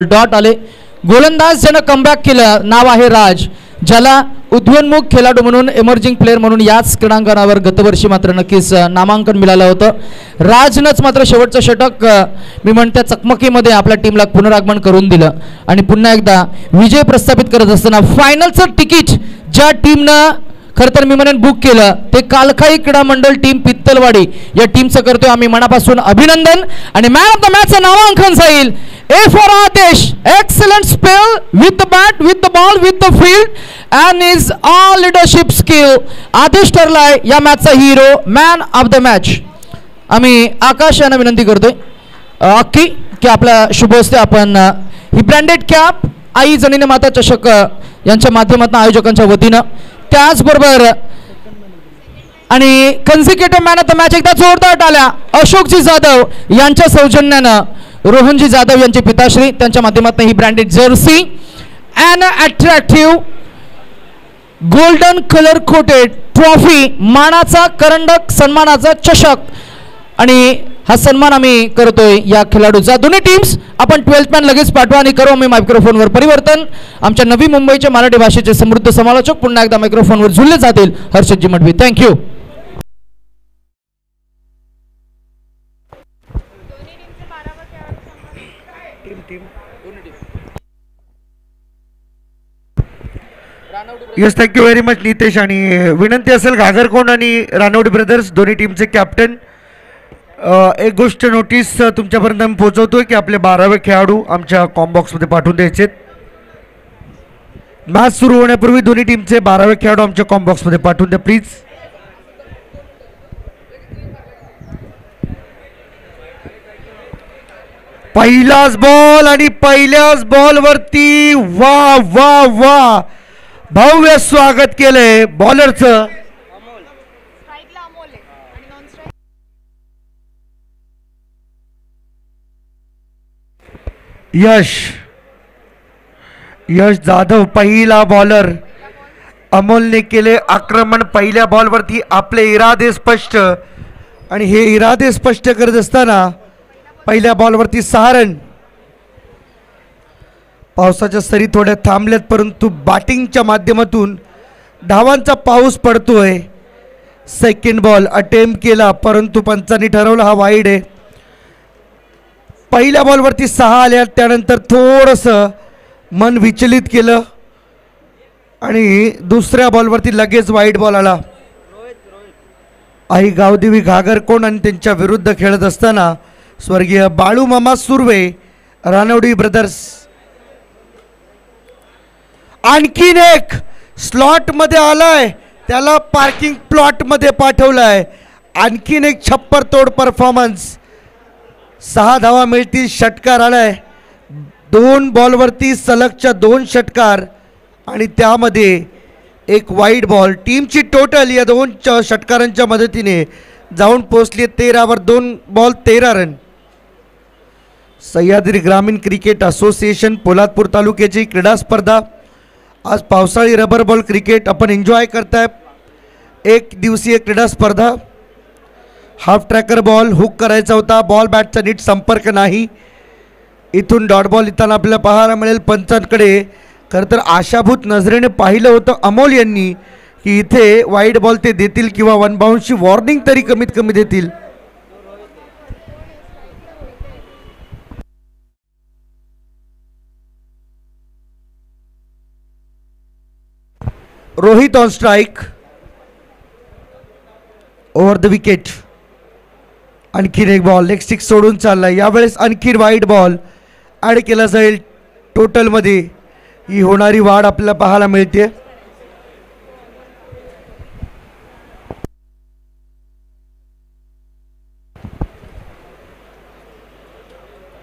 Dot आले. गोलंदाज ज्यानं कमबॅक केलं नाव आहे राज, ज्याला उद्योन्मुख खेळाडू म्हणून एमर्जिंग प्लेअर म्हणून याच क्रीडांगणावर गतवर्षी मात्र नक्कीच नामांकन मिळालं होतं. राजनंच मात्र शेवटचं षटक मी म्हणत्या चकमकीमध्ये आपल्या टीमला पुनरागमन करून दिलं आणि पुन्हा एकदा विजय प्रस्थापित करत असताना फायनलचं तिकीट ज्या टीमनं खरं तर मी म्हणेन बुक केलं ते कालखाई क्रीडा मंडळ टीम पित्तलवाडी या टीमचं करतोय आम्ही मनापासून अभिनंदन. आणि मॅन ऑफ द मॅचचं नामांकन जाईल a for Aadesh, excellent spell with the bat, with the ball, with the field and is all leadership skill. Aadesh ठरलाय या मॅचचा hero, man of the match. आम्ही आकाश यांना विनंती करतोय अक्की की आपल्या शुभ हस्ते आपण ही ब्रँडेड कॅप आई जनीने माता चषक यांच्या माध्यमातून आयोजकांच्या वतीनं, त्याचबरोबर आणि consecutive man of the match एकदा जोरदार टाळ्या अशोकजी जाधव यांच्या सौजन्यानं रोहनजी जाधव यांचे पिताश्री त्यांच्या माध्यमातून ही branded jersey and attractive golden colour coated trophy, मानाचा करंडक, सन्मानाचा चषक आणि हा सन्मान आम्ही करतोय या खेळाडूचा. दोन्ही टीम्स आपण 12th मॅन लगेच पाठवा आणि करू आम्ही मायक्रोफोनवर परिवर्तन. आमच्या नवी मुंबईचे मराठी भाषेचे समृद्ध समालोचक पुन्हा एकदा मायक्रोफोनवर झुलले जातील. Harshadji Madvi, thank you. Yes, thank you very much Nitesh. आणि विनंती असेल घागरकोंड आणि रानवडी ब्रदर्स दोन्ही टीमचे कॅप्टन, एक गोष्ट नोटीस तुमच्यापर्यंत आम्ही पोहोचवतोय की आपले 12वे खेळाडू आमच्या कॉम्बॉक्समध्ये पाठवून द्यायचे. मॅच सुरू होण्यापूर्वी दोन्ही टीमचे 12वे खेळाडू आमच्या कॉम्बॉक्समध्ये पाठवून द्या प्लीज. पहिलाच बॉल आणि पहिल्याच बॉलवरती वा वा वा भव्य स्वागत केलंय बॉलरचं. यश जाधव पहिला बॉलर, अमोलने केले आक्रमण पहिल्या बॉलवरती. आपले इरादे स्पष्ट आणि हे इरादे स्पष्ट करत असताना पहिल्या बॉलवरती 6 रन. पावसाच्या सरी थोड्या थांबल्यात परंतु बॅटिंगच्या माध्यमातून धावांचा पाऊस पडतोय. सेकंड बॉल अटेम्प्ट केला परंतु पंचांनी ठरवलं हा वाईड आहे. पहिल्या बॉलवरती 6 आल्या, त्यानंतर थोडंसं मन विचलित केलं आणि दुसऱ्या बॉलवरती लगेच वाईट बॉल आला. आई गावदेवी घागरकोंड आणि त्यांच्या विरुद्ध खेळत असताना स्वर्गीय बाळू मामा सुर्वे रानवडी ब्रदर्स. आणखीन एक स्लॉट मध्ये आलाय, त्याला पार्किंग प्लॉट मध्ये पाठवलाय. आणखीन एक छप्पर तोड परफॉर्मन्स. 6 धावा मिळतील, षटकार आलाय. 2 बॉलवरती सलगच्या 2 षटकार आणि त्यामध्ये एक वाईड बॉल. टीमची टोटल या 2 षटकारांच्या मदतीने जाऊन पोहोचली 13वर 2 बॉल 13 रन. सह्याद्री ग्रामीण क्रिकेट असोसिएशन पोलादपूर तालुक्याची क्रीडा स्पर्धा. आज पावसाळी रबर बॉल क्रिकेट आपण एन्जॉय करताय. 1 दिवसीय क्रीडा स्पर्धा. हाफ ट्रॅकर बॉल हुक करायचा होता, बॉल बॅटचा नीट संपर्क नाही. इथून डॉट बॉल येताना आपल्याला पाहायला मिळेल. पंचांकडे खरं तर आशाभूत नजरेने पाहिलं होतं अमोल यांनी की इथे वाईड बॉल ते देतील किंवा 1 बाउंसची वॉर्निंग तरी कमीत कमी देतील. Rohit on strike over the wicket. आणखीन एक बॉल लेग स्टिक सोडून चालला. यावेळेस आणखीन वाईड बॉल ॲड केला जाईल टोटलमध्ये. ही होणारी वाढ आपल्याला पाहायला मिळते.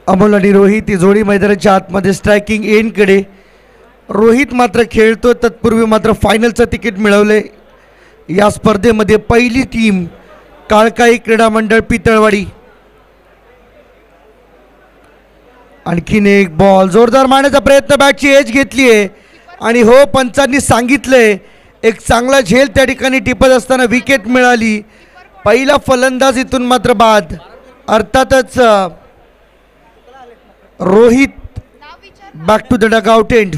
अमोल आणि रोहित ही जोडी मैदानाच्या आतमध्ये स्ट्रायकिंग एंडकडे. रोहित मात्र खेळतो, तत्पूर्वी मात्र फायनलचं तिकीट मिळवले. या स्पर्धेमध्ये पहिली टीम काळकाई क्रीडा मंडळ पितळवाडी. आणखीन एक बॉल जोरदार मारण्याचा प्रयत्न, बॅटची एज घेतली आहे आणि हो पंचांनी सांगितलंय एक चांगला झेल त्या ठिकाणी टिपत असताना विकेट मिळाली. पहिला फलंदाज इथून मात्र बाद. अर्थातच Rohit back to the dugout end.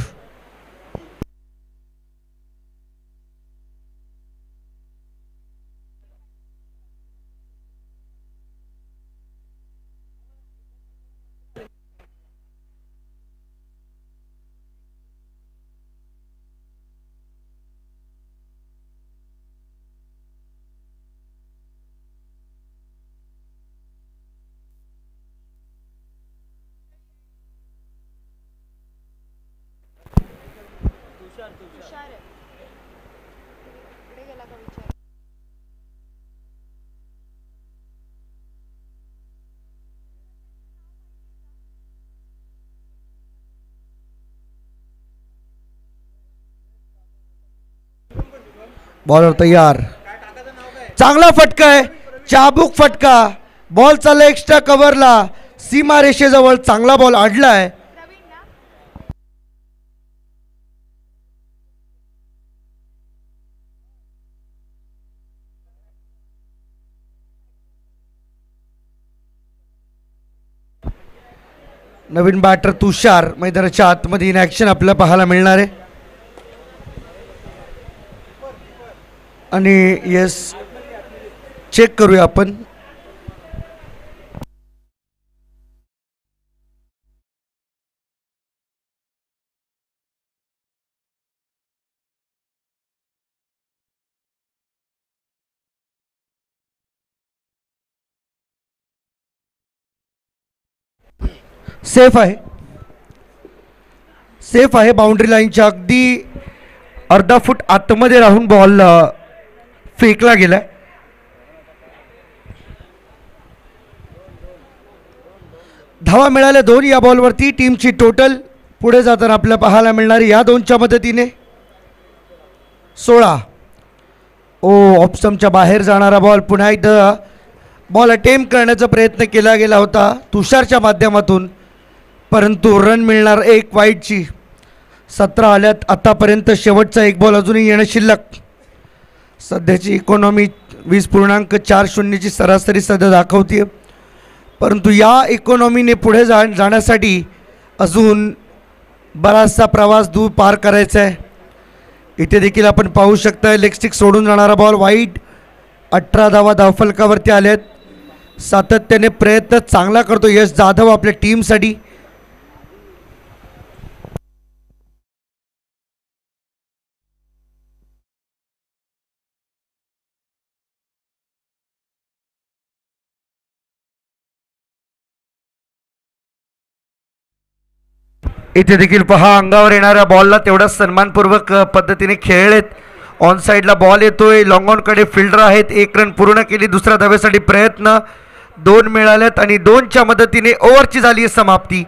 Bowler तयार, चांगला फटका आहे, चाबूक फटका, बॉल चालला एक्स्ट्रा कव्हरला, सीमा रेषेजवळ चांगला बॉल अडलाय. नवीन बॅटर तुषार मैदानाच्या आतमध्ये इन ॲक्शन आपल्याला पाहायला मिळणार आहे. आणि येस, चेक करूया आपण. सेफ आहे, सेफ आहे. बाउंड्री लाईनच्या अगदी अर्धा फूट आतमध्ये राहून बॉल फेकला गेला. धावा मिळाल्या 2 या बॉलवरती. टीमची टोटल पुढे जाताना आपल्याला पाहायला मिळणारी या 2च्या मदतीने 16. ऑप्शनच्या बाहेर जाणारा बॉल. पुन्हा एकदा बॉल अटेम्प्ट करण्याचा प्रयत्न केला गेला होता तुषारच्या माध्यमातून, परंतु रन मिळणार 1 वाईडची. 17 आल्यात आतापर्यंत. शेवटचा 1 बॉल अजूनही येणं शिल्लक. सध्याची इकॉनॉमी 20.40ची सरासरी सध्या दाखवते, परंतु या इकॉनॉमीने पुढे जाण्यासाठी अजून बराचसा प्रवास दूर पार करायचा आहे. इथे देखील आपण पाहू शकता लेग स्टिक सोडून जाणारा बॉल वाईड. 18 धावा धावफलकावरती आल्यात. सातत्याने प्रयत्न चांगला करतो यश जाधव आपल्या टीमसाठी. इथे देखील पहा अंगावर येणाऱ्या बॉलला तेवढा सन्मानपूर्वक पद्धतीने खेळलेत. ऑन साईडला बॉल येतोय, लॉंग ऑनकडे फिल्डर आहेत. 1 रन पूर्ण केली. दुसऱ्या धावेसाठी प्रयत्न 2 मिळाल्यात आणि 2च्या मदतीने ओव्हरची झाली आहे समाप्ती.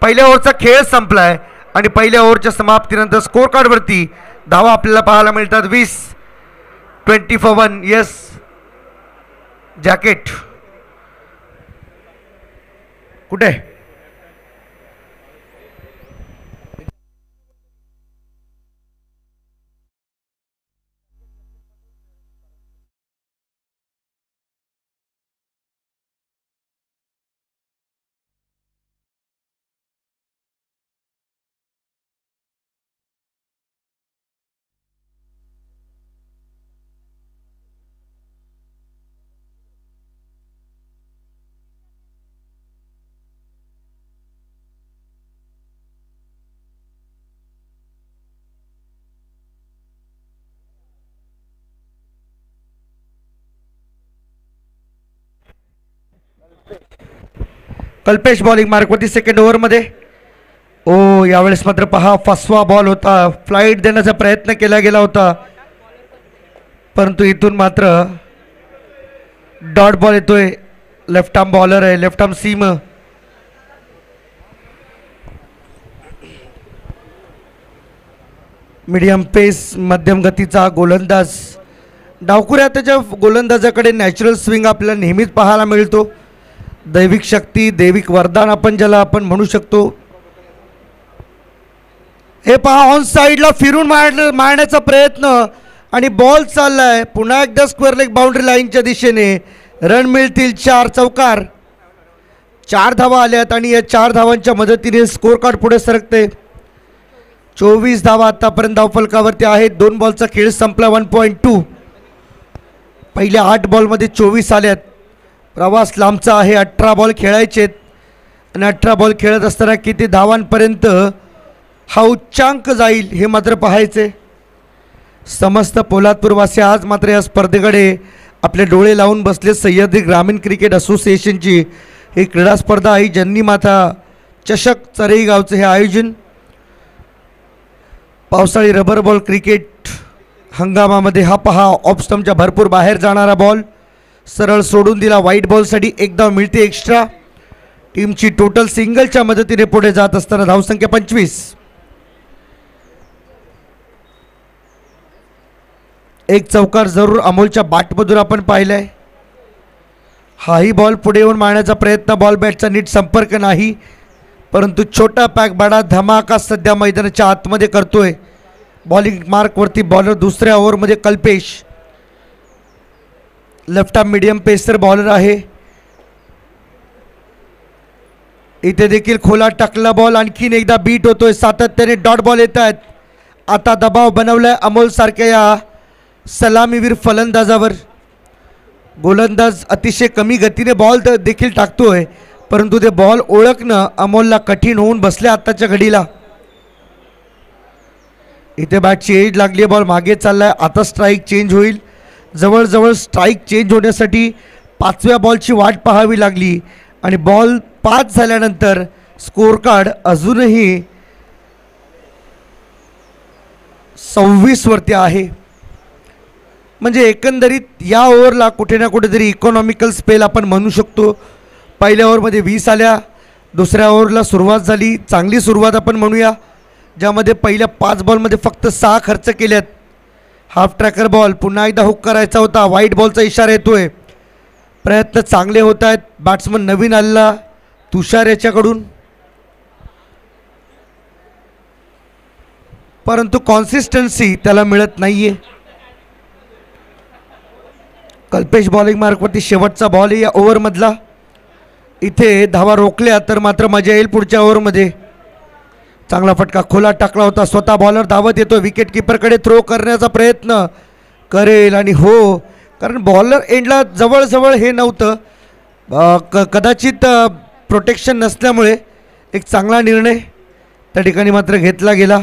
पहिल्या ओव्हरचा खेळ संपला आहे आणि पहिल्या ओव्हरच्या समाप्तीनंतर स्कोर कार्डवरती धावा आपल्याला पाहायला मिळतात 20 for 1. येस जॅकेट कुठे? कल्पेश बॉलिंग मार्कवरती सेकंड ओव्हरमध्ये. यावेळेस मात्र पहा फसवा बॉल होता. फ्लाईट देण्याचा प्रयत्न केला गेला होता, परंतु इथून मात्र डॉट बॉल येतोय. लेफ्ट आर्म बॉलर आहे, लेफ्ट आर्म सीम. मीडियम पेस मध्यम गतीचा गोलंदाज. डावखुऱ्या त्याच्या गोलंदाजाकडे नॅचरल स्विंग आपल्याला नेहमीच पाहायला मिळतो. दैविक शक्ती, दैविक वरदान आपण ज्याला आपण म्हणू शकतो. हे पहा ऑन साईडला फिरून मारण्याचा प्रयत्न आणि बॉल चाललाय पुन्हा एकदा स्क्वेअर लेग बाउंड्री लाईनच्या दिशेने. रन मिळतील 4 चौकार. 4 धावा आल्यात आणि या 4 धावांच्या मदतीने स्कोर कार्ड पुढे सरकते. 24 धावा आतापर्यंत धावफलकावरती आहेत. 2 बॉलचा खेळ संपला. 1.2. पहिल्या 8 बॉलमध्ये 24 आल्यात. प्रवास लांबचा आहे. 18 बॉल खेळायचेत आणि 18 बॉल खेळत असताना किती धावांपर्यंत हा उच्चांक जाईल हे मात्र पाहायचे. समस्त पोलादपूरवासी आज मात्र या स्पर्धेकडे आपले डोळे लावून बसले. सह्याद्री ग्रामीण क्रिकेट असोसिएशनची ही क्रीडा स्पर्धा आहे. ज्यांनी माता चषक चरेई गावचं हे आयोजन. पावसाळी रबर बॉल क्रिकेट हंगामामध्ये हा पहा ऑफ स्टंपच्या भरपूर बाहेर जाणारा बॉल सरळ सोडून दिला. वाईट बॉलसाठी एक धाव मिळते एक्स्ट्रा. टीमची टोटल सिंगलच्या मदतीने पुढे जात असताना धावसंख्या 25. एक चौकार जरूर अमोलच्या बॅटमधून आपण पाहिलाय. हाही बॉल पुढे येऊन मारण्याचा प्रयत्न. बॉल बॅटचा नीट संपर्क नाही, परंतु छोटा पॅक बडा धमाका सध्या मैदानाच्या आतमध्ये करतोय. बॉलिंग मार्कवरती बॉलर दुसऱ्या ओव्हरमध्ये Kalpesh. Left arm medium pacer bowler आहे. इथे देखील खोला टाकला बॉल. आणखीन एकदा बीट होतोय. सातत्याने डॉट बॉल येत आहेत. आता दबाव बनवलाय अमोल सारख्या या सलामीवीर फलंदाजावर. गोलंदाज अतिशय कमी गतीने बॉल देखील टाकतोय, परंतु ते बॉल ओळखणं अमोलला कठीण होऊन बसले आत्ताच्या घडीला. इथे बॅटची एज लागली. बॉल मागे चाललाय. आता स्ट्राईक चेंज होईल. जवळजवळ स्ट्राईक चेंज होण्यासाठी 5व्या बॉलची वाट पाहावी लागली आणि बॉल 5 झाल्यानंतर स्कोर कार्ड अजूनही 26 वरती आहे. म्हणजे एकंदरीत या ओव्हरला कुठे ना कुठेतरी इकॉनॉमिकल स्पेल आपण म्हणू शकतो. पहिल्या ओव्हरमध्ये 20 आल्या. दुसऱ्या ओव्हरला सुरुवात झाली. चांगली सुरुवात आपण म्हणूया, ज्यामध्ये पहिल्या 5 बॉलमध्ये फक्त 6 खर्च केल्यात. हाफ ट्रॅकर बॉल पुन्हा एकदा हुक करायचा होता. वाईट बॉलचा इशारा येतोय. प्रयत्न चांगले होत आहेत. बॅट्समन नवीन आलेला तुषार याच्याकडून, परंतु कॉन्सिस्टन्सी त्याला मिळत नाहीये. कल्पेश बॉलिंग मार्कवरती शेवटचा बॉल आहे या ओव्हरमधला. इथे धावा रोखल्या तर मात्र मजा येईल पुढच्या ओव्हरमध्ये. चांगला फटका खोला टाकला होता. स्वतः बॉलर धावत येतो. विकेट किपरकडे थ्रो करण्याचा प्रयत्न करेल आणि हो, कारण बॉलर एंडला जवळजवळ हे नव्हतं. कदाचित प्रोटेक्शन नसल्यामुळे एक चांगला निर्णय त्या ठिकाणी मात्र घेतला गेला.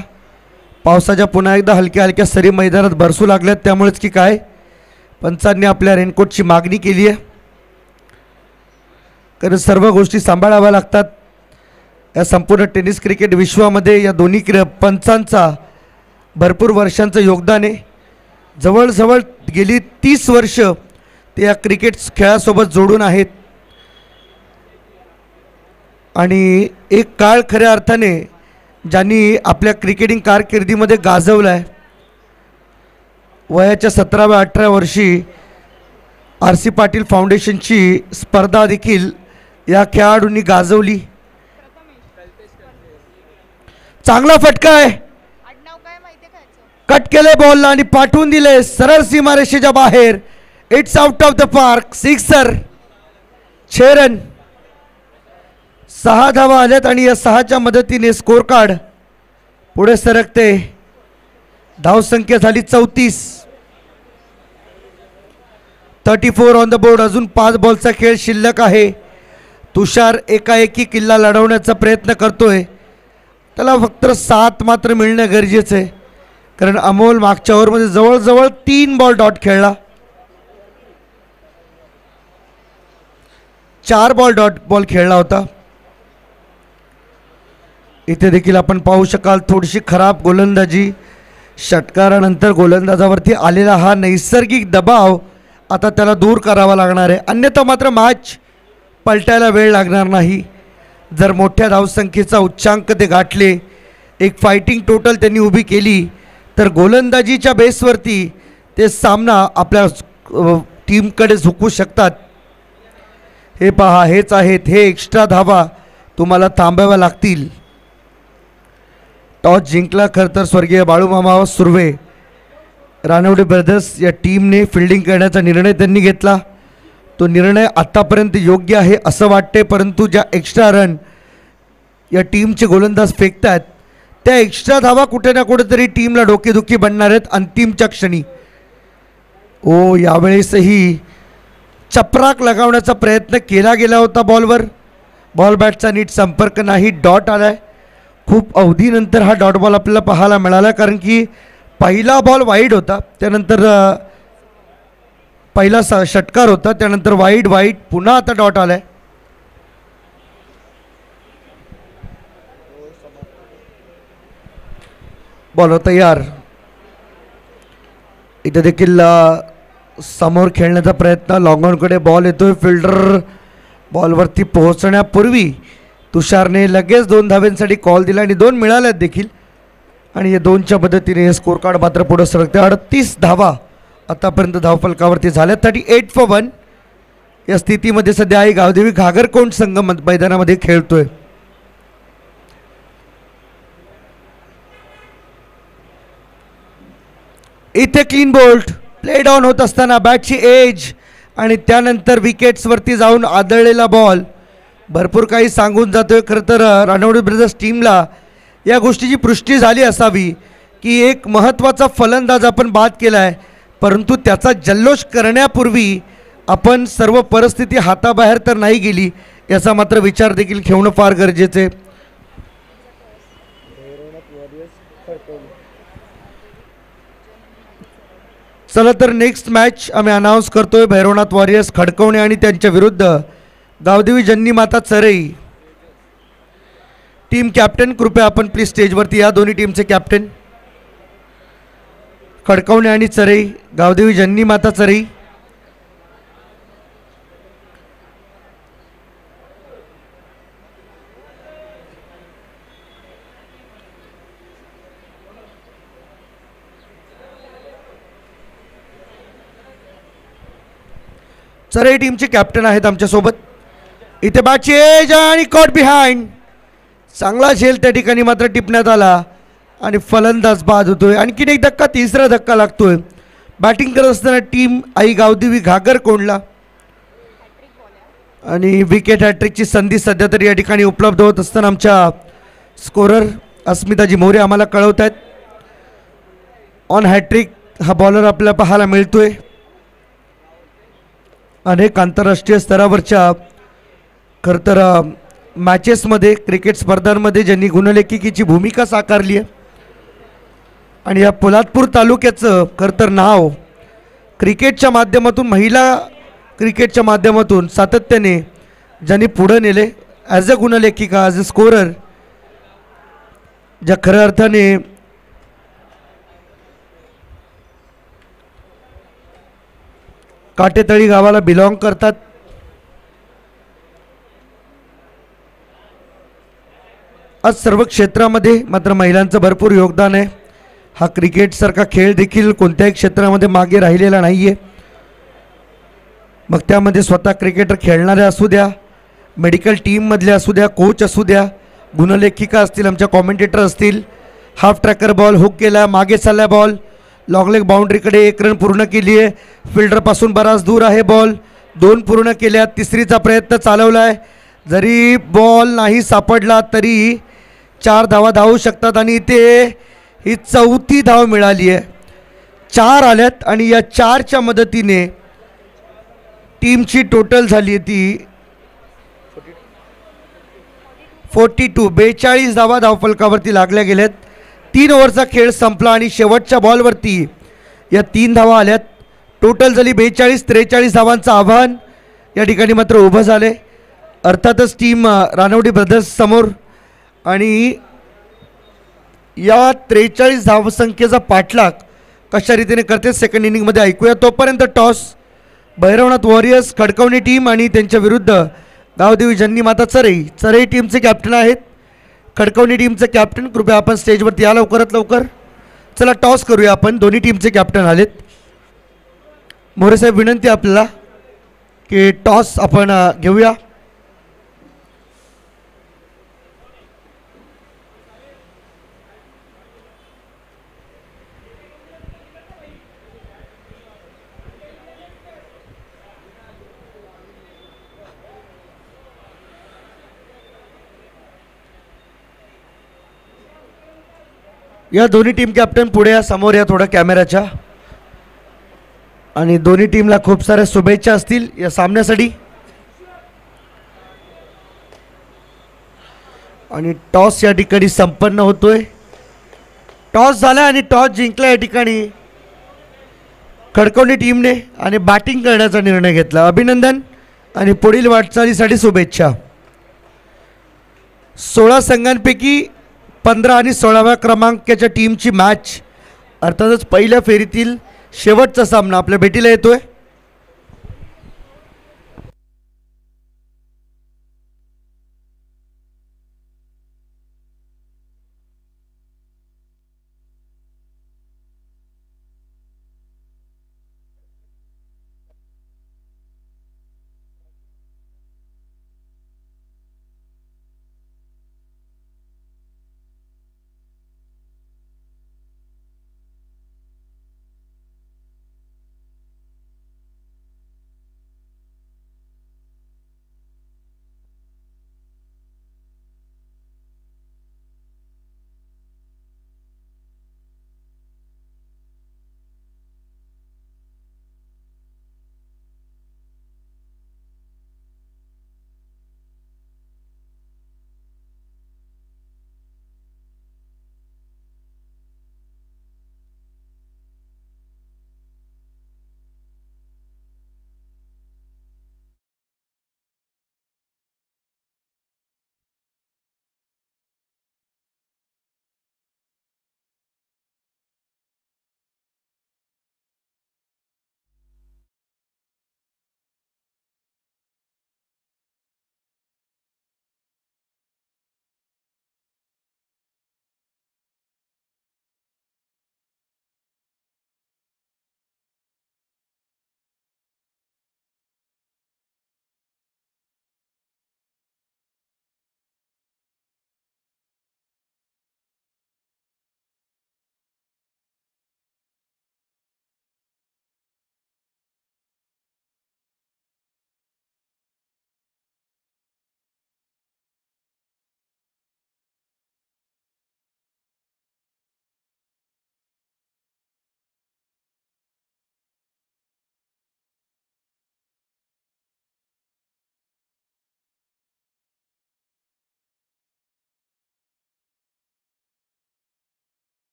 पावसाच्या पुन्हा एकदा हलक्या हलक्या सरी मैदानात बरसू लागल्यात, त्यामुळेच की काय पंचांनी आपल्या रेनकोटची मागणी केली आहे. कारण सर्व गोष्टी सांभाळाव्या लागतात. या संपूर्ण टेनिस क्रिकेट विश्वामध्ये या दोन्ही पंचांचा भरपूर वर्षांचं योगदान आहे. जवळजवळ गेली 30 वर्ष ते या क्रिकेट खेळासोबत जोडून आहेत आणि एक काळ खऱ्या अर्थाने ज्यांनी आपल्या क्रिकेटिंग कारकिर्दीमध्ये गाजवला आहे. वयाच्या 17व्या-18व्या वर्षी RC पाटील फाउंडेशनची स्पर्धा देखील या खेळाडूंनी गाजवली. चांगला फटका आहे. कट केले बॉलला आणि पाठवून दिले सरळ सीमारेषेच्या बाहेर. It's out of the park. Sixer. 6 run. 6 धावा आल्यात आणि या 6च्या मदतीने स्कोर कार्ड पुढे सरकते. धावसंख्या झाली 34. 34 ऑन द बोर्ड. अजून 5 बॉलचा खेळ शिल्लक आहे. तुषार एकाएकी किल्ला लढवण्याचा प्रयत्न करतोय. त्याला फक्त 7 मात्र मिळणं गरजेचं आहे, कारण अमोल मागच्या ओव्हरमध्ये जवळजवळ 3 बॉल डॉट खेळला. 4 बॉल डॉट बॉल खेळला होता. इथे देखील आपण पाहू शकाल थोडीशी खराब गोलंदाजी. षटकारानंतर गोलंदाजावरती आलेला हा नैसर्गिक दबाव आता त्याला दूर करावा लागणार आहे, अन्यथा मात्र मॅच पलटायला वेळ लागणार नाही. जर मोठ्या धावसंख्येचा उच्चांक ते गाठले, एक फायटिंग टोटल त्यांनी उभी केली, तर गोलंदाजीच्या बेसवरती ते सामना आपल्या टीमकडे झुकू शकतात. हे पहा, हेच आहेत हे एक्स्ट्रा धावा तुम्हाला थांबाव्या लागतील. टॉस जिंकला खरं तर स्वर्गीय बाळूमामा सुर्वे. रानवडे ब्रदर्स या टीमने फिल्डिंग करण्याचा निर्णय त्यांनी घेतला. तो निर्णय आत्तापर्यंत योग्य आहे असं वाटते, परंतु ज्या एक्स्ट्रा रन या टीमचे गोलंदाज फेकतात त्या एक्स्ट्रा धावा कुठे ना कुठेतरी टीमला डोकेदुखी बनणार आहेत अंतिमच्या क्षणी. ओ यावेळेसही चपराक लगावण्याचा प्रयत्न केला गेला होता बॉलवर, बॉल बॅटचा नीट संपर्क नाही, डॉट आलाय. खूप अवधीनंतर हा डॉट बॉल आपल्याला पाहायला मिळाला, कारण की पहिला बॉल वाईड होता, त्यानंतर पहिला षटकार होता, त्यानंतर वाईड पुन्हा आता डॉट आलाय. बॉल तयार. इथे देखील समोर खेळण्याचा प्रयत्न, लॉंग ऑनकडे बॉल येतोय, फिल्डर बॉलवरती पोहोचण्यापूर्वी तुषारने लगेच 2 धाब्यांसाठी कॉल दिला आणि 2 मिळाल्यात देखील. आणि या 2च्या मदतीने स्कोर कार्ड मात्र पुढे सरकते. 38 धावा आतापर्यंत धावफलकावरती झाल्या. 38 for 1 या स्थितीमध्ये सध्या आई गावदेवी घागरकोंड संघ मैदानामध्ये खेळतोय. इथे क्लीन बोल्ट प्ले डाऊन होत असताना बॅटची एज आणि त्यानंतर विकेट्सवरती जाऊन आदळलेला बॉल भरपूर काही सांगून जातोय. खरं तर रानवडे ब्रदर्स टीमला या गोष्टीची पुष्टी झाली असावी की एक महत्त्वाचा फलंदाज आपण बाद केला आहे, परंतु त्याचा जल्लोष करण्यापूर्वी आपण सर्व परिस्थिती हाताबाहेर तर नाही गेली याचा मात्र विचार देखील ठेवणं फार गरजेचं आहे. चला तर नेक्स्ट मॅच आम्ही अनाऊन्स करतोय. भैरवनाथ वॉरियर्स खडकवणे आणि त्यांच्या विरुद्ध गावदेवी जन्नी माता चरई. टीम कॅप्टन कृपया आपण प्लीज स्टेजवरती या. दोन्ही टीमचे कॅप्टन खडकवणे आणि चरई, गावदेवी जन्नी माता चरई. चरई टीमचे कॅप्टन आहेत आमच्यासोबत. इथे बॅटची एज आणि कॉट बिहाइंड. चांगला झेल त्या ठिकाणी मात्र टिपण्यात आला आणि फलंदाज बाद होतोय. आणखीन एक धक्का, तिसरा धक्का लागतोय. बॅटिंग करत असताना टीम आई गावदेवी घागरकोंडला आणि विकेट हॅट्रिकची संधी सध्या तरी या ठिकाणी उपलब्ध होत असताना आमच्या स्कोरर अस्मिताजी मोरे आम्हाला कळवत आहेत ऑन हॅट्रिक हा बॉलर आपल्याला पाहायला मिळतोय. अनेक आंतरराष्ट्रीय स्तरावरच्या खरं तर मॅचेसमध्ये, क्रिकेट स्पर्धांमध्ये ज्यांनी गुणलेखिकेची भूमिका साकारली आहे आणि या पोलादपूर तालुक्याचं खरं तर नाव क्रिकेटच्या माध्यमातून, महिला क्रिकेटच्या माध्यमातून सातत्याने ज्यांनी पुढं नेले ॲज अ गुणलेखिका, ॲज अ स्कोरर, ज्या खऱ्या अर्थाने काटेतळी गावाला बिलॉंग करतात. आज सर्व क्षेत्रामध्ये मात्र महिलांचं भरपूर योगदान आहे. हा क्रिकेटसारखा खेळ देखील कोणत्याही क्षेत्रामध्ये मागे राहिलेला नाही आहे. मग त्यामध्ये स्वतः क्रिकेटर खेळणारे असू द्या, मेडिकल टीममधले असू द्या, कोच असू द्या, गुणलेखिका असतील, आमच्या कॉमेंटेटर असतील. हाफ ट्रॅकर बॉल हुक केला, मागे चालला बॉल, लॉंगलेग बाउंड्रीकडे 1 रन पूर्ण केली आहे. फिल्डरपासून बराच दूर आहे बॉल, 2 पूर्ण केल्या, तिसरीचा प्रयत्न चालवला आहे. जरी बॉल नाही सापडला तरी 4 धावा धावू शकतात आणि इथे ही 4थी धाव मिळाली आहे. 4 आल्यात आणि या 4च्या मदतीने टीमची टोटल झाली आहे ती 42 धावा धावफलकावरती लागल्या गेल्यात. 3 ओव्हरचा खेळ संपला आणि शेवटच्या बॉलवरती या 3 धावा आल्यात. टोटल झाली 42-43 धावांचं आव्हान या ठिकाणी मात्र उभं झाले. अर्थातच टीम रानवडी ब्रदर्स समोर आणि या 43 धावसंख्येचा पाठलाग कशा रीतीने करते सेकंड इनिंगमध्ये ऐकूया. तोपर्यंत टॉस भैरवनाथ वॉरियर्स खडकवणे टीम आणि त्यांच्या विरुद्ध गावदेवी जन्नी माता चरई. चरई टीमचे कॅप्टन आहेत, खडकवणे टीमचे कॅप्टन कृपया आपण स्टेजवरती या लवकरात लवकर. चला टॉस करूया आपण. दोन्ही टीमचे कॅप्टन आलेत. मोरे साहेब विनंती आपल्याला की टॉस आपण घेऊया. या दोन्ही टीम कॅप्टन पुढे या, समोर या थोडं कॅमेऱ्याच्या. आणि दोन्ही टीमला खूप साऱ्या शुभेच्छा असतील या सामन्यासाठी. आणि टॉस या ठिकाणी संपन्न होतोय. टॉस झाला आणि टॉस जिंकला या ठिकाणी खडकवली टीमने आणि बॅटिंग करण्याचा निर्णय घेतला. अभिनंदन आणि पुढील वाटचालीसाठी शुभेच्छा. 16 संघांपैकी 15 आणि 16व्या क्रमांकाच्या टीमची मॅच, अर्थातच पहिल्या फेरीतील शेवटचा सामना आपल्या भेटीला येतोय.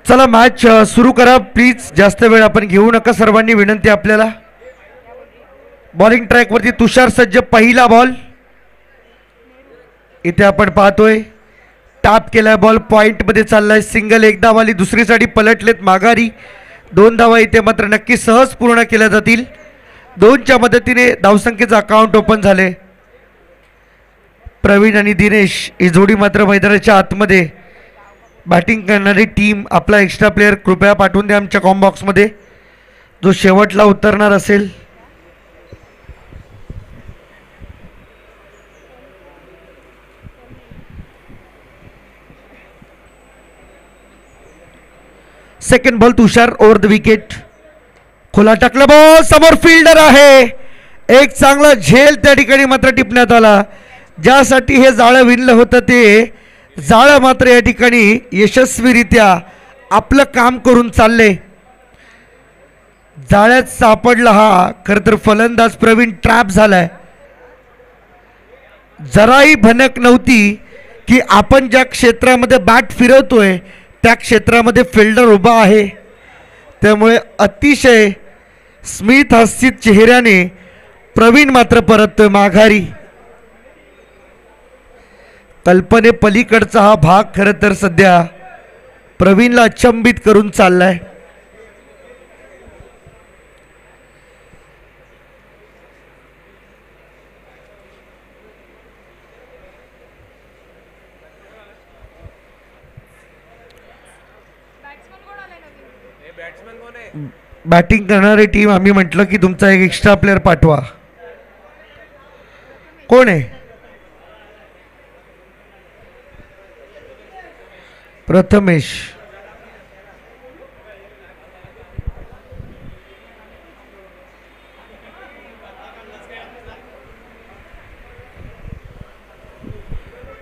चला मॅच सुरू करा प्लीज. जास्त वेळ आपण घेऊ नका. सर्वांनी विनंती आपल्याला. बॉलिंग ट्रॅकवरती तुषार सज्ज. पहिला बॉल इथे आपण पाहतोय. टॅप केलाय बॉल. पॉइंटमध्ये चाललाय. सिंगल एक धावाली. दुसरीसाठी पलटलेत माघारी. 2 धावा इथे मात्र नक्की सहज पूर्ण केल्या जातील. 2च्या मदतीने धावसंख्येचं अकाउंट ओपन झाले. प्रवीण आणि दिनेश ही जोडी मात्र मैदानाच्या आतमध्ये. बॅटिंग करणारी टीम आपला एक्स्ट्रा प्लेअर कृपया पाठवून द्या आमच्या कॉम बॉक्समध्ये, जो शेवटला उतरणार असेल. Second ball Tushar over the wicket. खुला टाकला बॉल. समोर फिल्डर आहे. एक चांगला झेल त्या ठिकाणी मात्र टिपण्यात आला. ज्यासाठी हे जाळं विणलं होतं ते जाळं मात्र या ठिकाणी यशस्वीरित्या आपलं काम करून चालले. जाळ्यात सापडला हा खरं तर फलंदाज प्रवीण ट्रॅप झालाय. जराही भनक नव्हती की आपण ज्या क्षेत्रामध्ये बॅट फिरवतोय त्या क्षेत्रामध्ये फिल्डर उभा आहे. त्यामुळे अतिशय स्मित हास्यित चेहऱ्याने प्रवीण मात्र परततोय माघारी. कल्पने पलीकडचा हा भाग खरं तर सध्या प्रवीणला अचंबित करून चाललाय. बॅटिंग करणारी टीम आम्ही म्हटलं की तुमचा एक एक्स्ट्रा प्लेअर पाठवा. कोण आहे? प्रथमेश.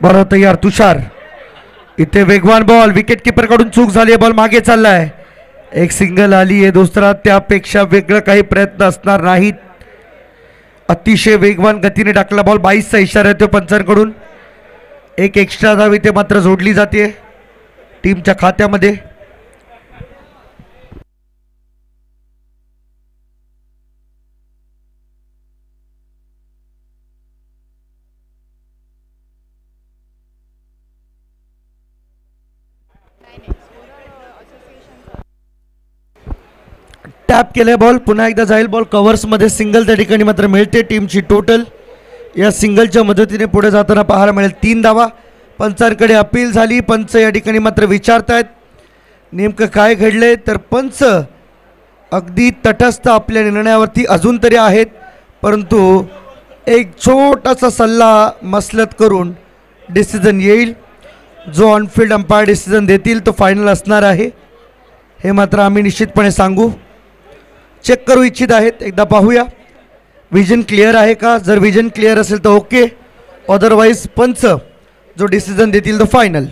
बरं तयार तुषार. इथे वेगवान बॉल, विकेट किपर कडून चूक झाली, बॉल मागे चाललाय. एक सिंगल आली आहे, दुसरा त्यापेक्षा वेगळं काही प्रयत्न असणार नाहीत. अतिशय वेगवान गतीने टाकला बॉल. 22चा इशारा येतो पंचांकडून. एक एक्स्ट्रा धाव इथे मात्र जोडली जाते टीमच्या खात्यामध्ये. टॅप केले बॉल, पुन्हा एकदा जाईल बॉल कव्हर्समध्ये. सिंगल त्या ठिकाणी मात्र मिळते टीमची टोटल. या सिंगलच्या मदतीने पुढे जाताना पाहायला मिळेल 3 धावा. पंचांकडे अपील झाली. पंच या ठिकाणी मात्र विचारतायत नेमकं काय घडलंय, तर पंच अगदी तटस्थ आपल्या निर्णयावरती अजून तरी आहेत, परंतु एक छोटासा सल्ला मसलत करून डिसिजन येईल. जो ऑनफिल्ड अंपायर डिसिजन देतील तो फायनल असणार आहे, हे मात्र आम्ही निश्चितपणे सांगू. चेक करू इच्छित आहेत, एकदा पाहूया विजन क्लिअर आहे का. जर विजन क्लिअर असेल तर ओके, अदरवाईज पंच जो डिसिजन देतील तो final.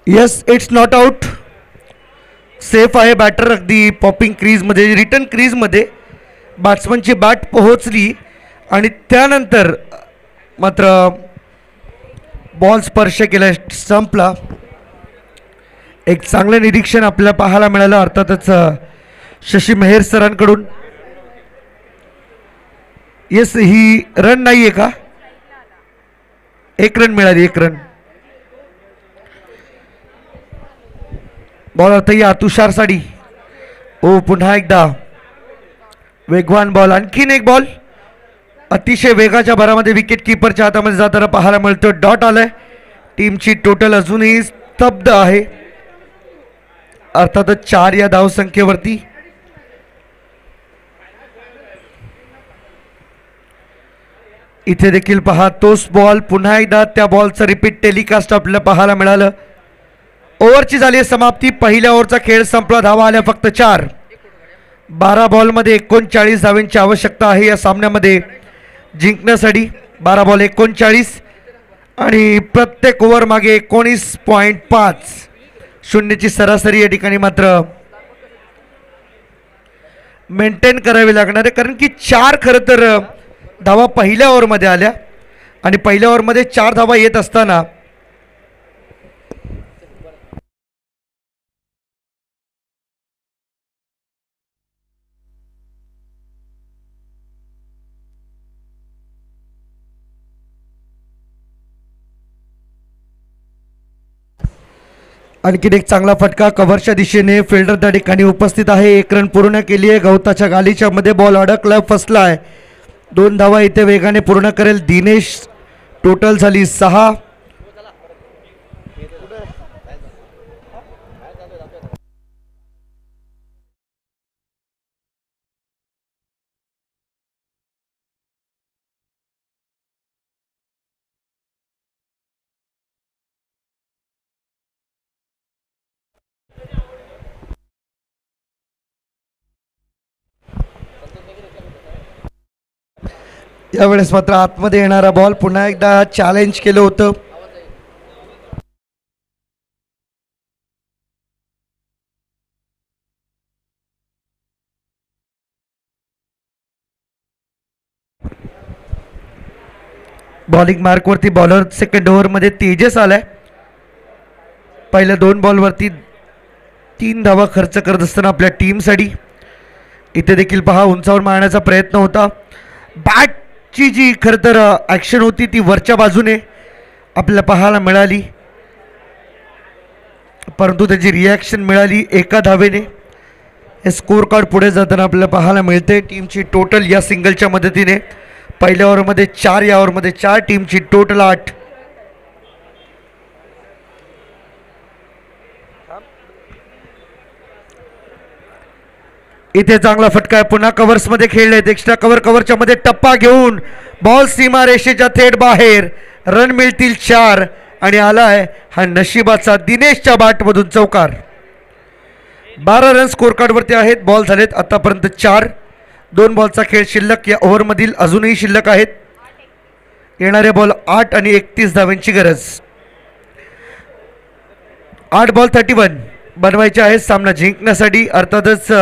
Yes, it's not out. Safe आहे बॅटर. अगदी पॉपिंग क्रीजमध्ये, रिटर्न क्रीजमध्ये बॅट्समनची बॅट पोहोचली आणि त्यानंतर मात्र बॉल स्पर्श केला स्टंपला. एक चांगलं निरीक्षण आपल्याला पाहायला मिळालं अर्थातच शशी मेहर सरांकडून. येस, ही रन नाही आहे का? 1 रन मिळाली, 1 रन. बॉल आता या तुषार साडी. ओ, पुन्हा एकदा वेगवान बॉल, आणखीन एक बॉल अतिशय वेगाच्या भरामध्ये विकेट किपरच्या हातामध्ये जाताना पाहायला मिळतो. डॉट आलाय. टीमची टोटल अजूनही स्तब्ध आहे, अर्थातच 4 या धावसंख्येवरती. इथे देखील पहा तोच बॉल, पुन्हा एकदा त्या बॉलचं रिपीट टेलिकास्ट आपल्याला पाहायला मिळालं. ओव्हरची झाली समाप्ती. पहिल्या ओव्हरचा खेळ संपला. धावा आल्या फक्त 4. 12 बॉलमध्ये 39 धावांची आवश्यकता आहे या सामन्यामध्ये जिंकण्यासाठी. 12 बॉल 39 आणि प्रत्येक ओव्हर मागे 19.5 शून्याची सरासरी या ठिकाणी मात्र मेंटेन करावी लागणार आहे, कारण की 4 खरं तर धावा पहिल्या ओव्हरमध्ये आल्या आणि पहिल्या ओव्हरमध्ये 4 धावा येत असताना आणखीन एक चांगला फटका कव्हरच्या दिशेने. फिल्डर त्या ठिकाणी उपस्थित आहे. 1 रन पूर्ण केली आहे. गवताच्या गालीच्या मध्ये बॉल अडकला, फसला आहे. 2 धावा इथे वेगाने पूर्ण करेल दिनेश. टोटल झाली 6. यावेळेस मात्र आतमध्ये येणारा बॉल पुन्हा एकदा चॅलेंज केलं होतं. बॉलिंग मार्कवरती बॉलर सेकंड ओव्हरमध्ये तेजस आलाय. पहिल्या 2 बॉलवरती 3 धावा खर्च करत असताना आपल्या टीमसाठी. इथे देखील पहा उंचावर मारण्याचा प्रयत्न होता. बॅटची जी खरं तर ॲक्शन होती ती वरच्या बाजूने आपल्याला पाहायला मिळाली, परंतु त्याची रिॲक्शन मिळाली 1 धावेने. हे स्कोअर कार्ड पुढे जाताना आपल्याला पाहायला मिळते. टीमची टोटल या सिंगलच्या मदतीने पहिल्या ओव्हरमध्ये 4, या ओव्हरमध्ये 4, टीमची टोटल 8. इथे चांगला फटका आहे. पुन्हा कव्हर्समध्ये खेळलेत. एक्स्ट्रा कव्हरच्या मध्ये टप्पा घेऊन बॉल सीमा रेषेच्या थेट बाहेर. रन मिळतील 4 आणि आलाय हा नशिबाचा दिनेशच्या बॅटमधून चौकार. 12 रन स्कोअर कार्डवरती आहेत. बॉल झालेत आतापर्यंत 4. 2 बॉलचा खेळ शिल्लक या ओव्हरमधील अजूनही शिल्लक आहेत. येणारे बॉल 8 आणि 31 धाव्यांची गरज. 8 बॉल 31 बनवायचे आहेत सामना जिंकण्यासाठी. अर्थातच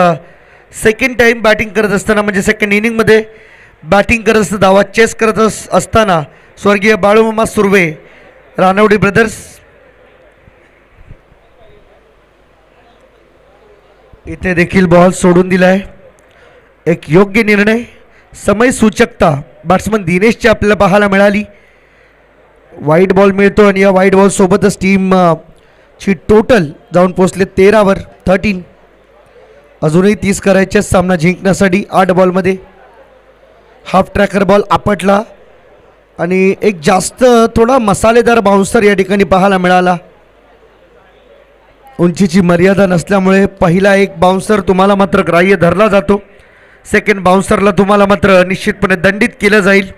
सेकंड टाईम बॅटिंग करत असताना म्हणजे सेकंड इनिंगमध्ये बॅटिंग करत असताना धावा चेस करत असताना स्वर्गीय बाळूमामा सुर्वे, रानवडी ब्रदर्स. इथे देखील बॉल सोडून दिलाय. एक योग्य निर्णय. समय सूचकता बॅट्समन दिनेशची आपल्याला पाहायला मिळाली. वाईट बॉल मिळतो आणि या वाईट बॉल सोबतच टीम ची टोटल जाऊन पोहोचले 13वर 13. अजूनही 30 करायचे सामना जिंकण्यासाठी. 8 बॉलमध्ये हाफ ट्रॅकर बॉल आपटला आणि एक जास्त थोडा मसालेदार बाउन्सर या ठिकाणी पाहायला मिळाला. उंचीची मर्यादा नसल्यामुळे पहिला एक बाउन्सर तुम्हाला मात्र ग्राह्य धरला जातो. सेकंड बाउन्सरला तुम्हाला मात्र निश्चितपणे दंडित केलं जाईल.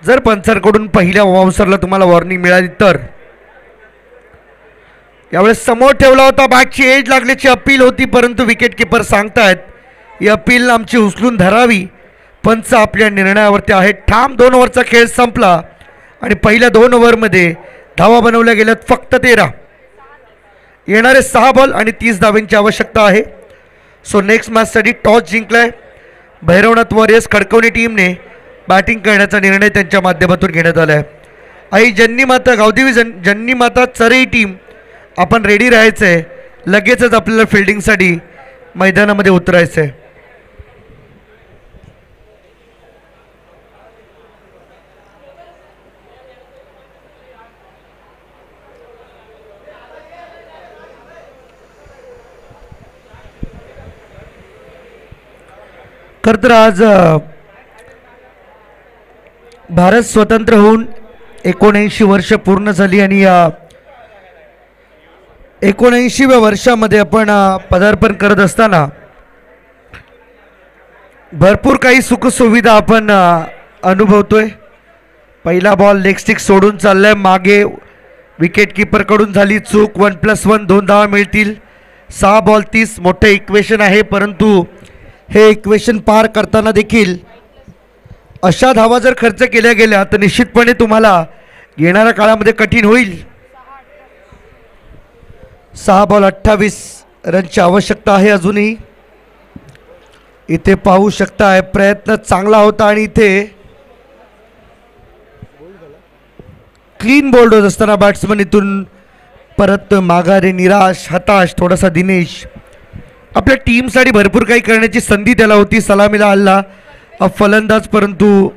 जर पंचांकडून पहिल्या बाउन्सरला तुम्हाला वॉर्निंग मिळाली तर. यावेळेस समोर ठेवला होता. बॅटची एज लागल्याची अपील होती, परंतु विकेट किपर सांगतायत ही अपील आमची उचलून धरावी. पंच आपल्या निर्णयावरती आहेत. ठाम 2 ओव्हरचा खेळ संपला आणि पहिल्या 2 ओव्हरमध्ये धावा बनवल्या गेल्यात फक्त 13. येणारे 6 बॉल आणि 30 धाव्यांची आवश्यकता आहे. सो नेक्स्ट मॅचसाठी टॉस जिंकलाय भैरवनाथ वॉरियर्स. खडकवणी टीमने बॅटिंग करण्याचा निर्णय त्यांच्या माध्यमातून घेण्यात आला आहे. आई जन्नी माता गावदेवी जन्नी माता चरई टीम आपण रेडी राहायचं आहे. लगेचच आपल्याला फिल्डिंगसाठी मैदानामध्ये उतरायचं आहे. खरं तर आज भारत स्वतंत्र होऊन 79 वर्ष पूर्ण झाली आणि या 79व्या वर्षामध्ये आपण पदार्पण करत असताना भरपूर काही सुखसुविधा आपण अनुभवतोय. पहिला बॉल लेग स्टिक सोडून चाललाय मागे. विकेट किपरकडून झाली चूक. 1+1 2 धावा मिळतील. 6 बॉल 30 मोठं इक्वेशन आहे, परंतु हे इक्वेशन पार करताना देखील अशा धावा जर खर्च केल्या गेल्या तर निश्चितपणे तुम्हाला येणाऱ्या काळामध्ये कठीण होईल. 6 बॉल 28 रनची आवश्यकता आहे अजूनही. इथे पाहू शकताय प्रयत्न चांगला होता आणि इथे क्लीन बोल्ड होत असताना बॅट्समन इथून परत माघारी, निराश, हताश थोडासा दिनेश. आपल्या टीमसाठी भरपूर काही करण्याची संधी त्याला होती, सलामीला आला फलंदाज, परंतु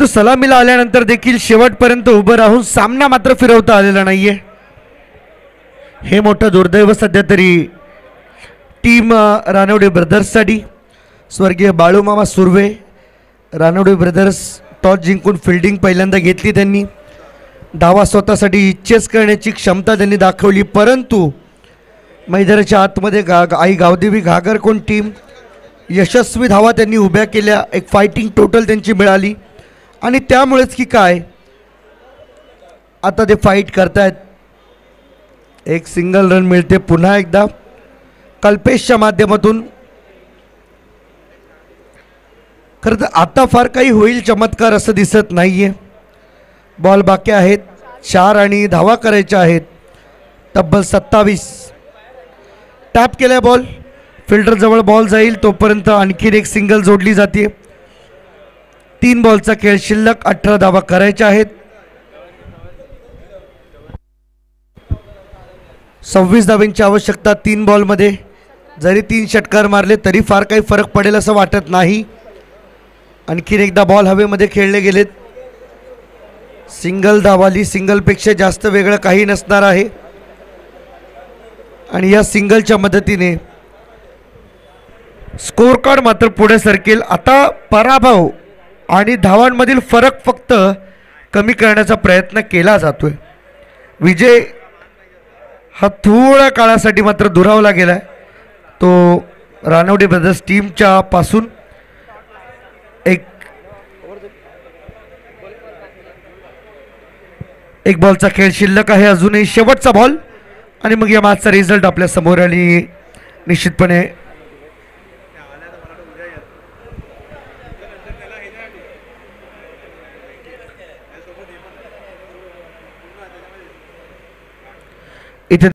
सलामीला आल्यानंतर देखील शेवटपर्यंत उभं राहून सामना मात्र फिरवता आलेला नाहीये. हे मोठं दुर्दैव सध्या तरी टीम रानवडे ब्रदर्ससाठी. स्वर्गीय बाळूमामा सुर्वे, रानवडे ब्रदर्स टॉस जिंकून फिल्डिंग पहिल्यांदा घेतली त्यांनी. धावा स्वतःसाठी चेस करण्याची क्षमता त्यांनी दाखवली, परंतु मैदानाच्या आतमध्ये आई गावदेवी घागरकोण टीम यशस्वी धावा त्यांनी उभ्या केल्या. एक फायटिंग टोटल त्यांची मिळाली आणि त्यामुळेच की काय आता ते फाईट करतायत. एक सिंगल रन मिळते पुन्हा एकदा कल्पेशच्या माध्यमातून. खरं तर आता फार काही होईल चमत्कार असं दिसत नाहीये. बॉल बाकी आहेत 4 आणि धावा करायच्या आहेत तब्बल 27. टॅप केलाय बॉल, फिल्डर जवळ बॉल जाईल तोपर्यंत आणखीन एक सिंगल जोडली जाते. 3 बॉलचा खेळ शिल्लक, 18 धावा करायच्या आहेत. 26 धावांची आवश्यकता 3 बॉलमध्ये. जरी 3 षटकार मारले तरी फार काही फरक पडेल असं वाटत नाही. आणखीन एकदा बॉल हवेमध्ये खेळले गेलेत. सिंगल धावाली, सिंगलपेक्षा जास्त वेगळं काही नसणार आहे आणि या सिंगलच्या मदतीने स्कोर कार्ड मात्र पुढे सरकेल. आता पराभव आणि धावांमधील फरक फक्त कमी करण्याचा प्रयत्न केला जातोय. विजय हा थोड्या काळासाठी मात्र दुरावला गेला आहे. तो रानवडे ब्रदर्स टीमच्या पासून एक बॉलचा खेळ शिल्लक आहे. अजूनही शेवटचा बॉल आणि मग या मॅचचा रिझल्ट आपल्या समोर आणि निश्चितपणे